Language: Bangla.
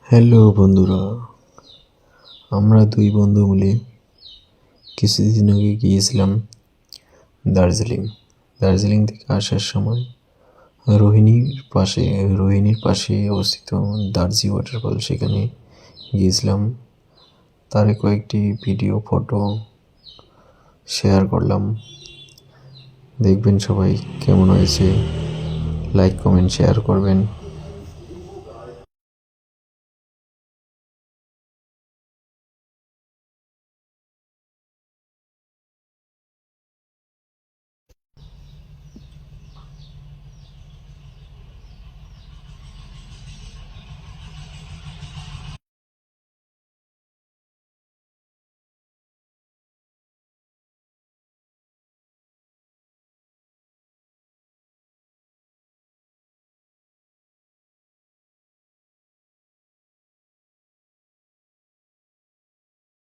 হ্যালো বন্ধুরা, আমরা দুই বন্ধু মিলে কিছুদিন আগে গিয়েছিলাম দার্জিলিং থেকে আসার সময় রোহিণীর পাশে অবস্থিত দার্জি ওয়াটারফল, সেখানে গিয়েছিলাম। তার কয়েকটি ভিডিও ফটো শেয়ার করলাম, দেখবেন সবাই কেমন হয়েছে। লাইক কমেন্ট শেয়ার করবেন।